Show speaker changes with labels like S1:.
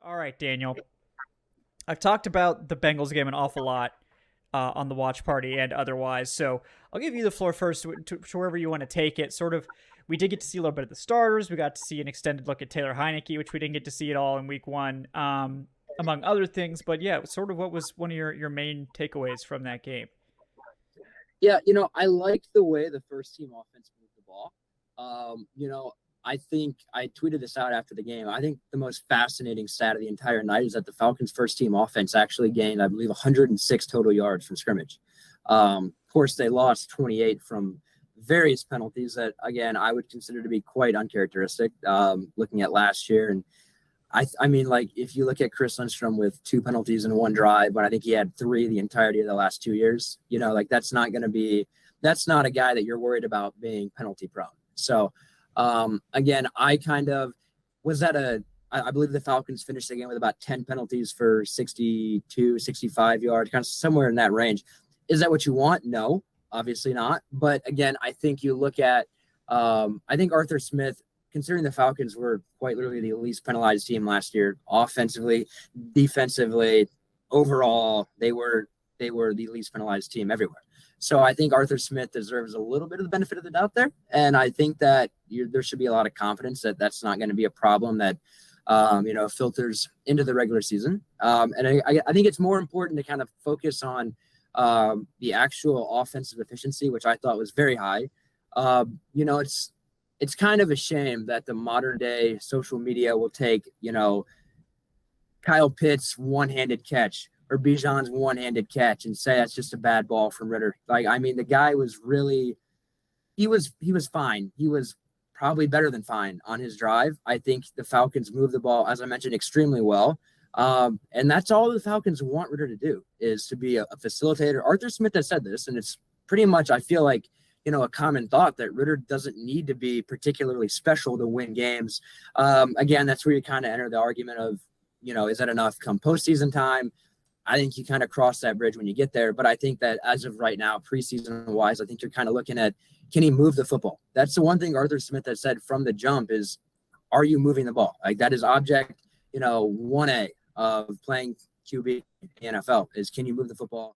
S1: All right, Daniel. I've talked about the Bengals game an awful lot on the watch party and otherwise. So I'll give you the floor first to wherever you want to take it. Sort of, we did get to see a little bit of the starters. We got to see an extended look at Taylor Heineke, which we didn't get to see at all in week one, among other things. But yeah, sort of what was one of your main takeaways from that game?
S2: Yeah, I liked the way the first team offense moved the ball. I think I tweeted this out after the game. I think the most fascinating stat of the entire night is that the Falcons' first team offense actually gained, I believe, 106 total yards from scrimmage. Of course, they lost 28 from various penalties that, again, I would consider to be quite uncharacteristic looking at last year. And I mean, like, if you look at Chris Lindstrom with 2 penalties in one drive, but I think he had 3 the entirety of the last 2 years, like that's not a guy that you're worried about being penalty prone. So, again, I kind of was I believe the Falcons finished the game with about 10 penalties for 62, 65 yards, kind of somewhere in that range. Is that what you want? No, obviously not. But again, I think you look at, I think Arthur Smith, considering the Falcons were quite literally the least penalized team last year, offensively, defensively, overall, they were the least penalized team everywhere. So I think Arthur Smith deserves a little bit of the benefit of the doubt there. And I think that there should be a lot of confidence that that's not going to be a problem that, filters into the regular season. And I think it's more important to kind of focus on the actual offensive efficiency, which I thought was very high. It's kind of a shame that the modern day social media will take, Kyle Pitts' one-handed catch or Bijan's one-handed catch and say that's just a bad ball from Ritter. Like, I mean, the guy was really, he was fine. He was probably better than fine on his drive. I think the Falcons moved the ball, as I mentioned, extremely well. And that's all the Falcons want Ritter to do, is to be a facilitator. Arthur Smith has said this, and it's pretty much, I feel like, a common thought that Ritter doesn't need to be particularly special to win games. Again, that's where you kind of enter the argument of, is that enough come postseason time? I think you kind of cross that bridge when you get there. But I think that as of right now, preseason wise, I think you're kind of looking at, can he move the football? That's the one thing Arthur Smith has said from the jump is, are you moving the ball? Like, that is object, 1A of playing QB in the NFL is, can you move the football?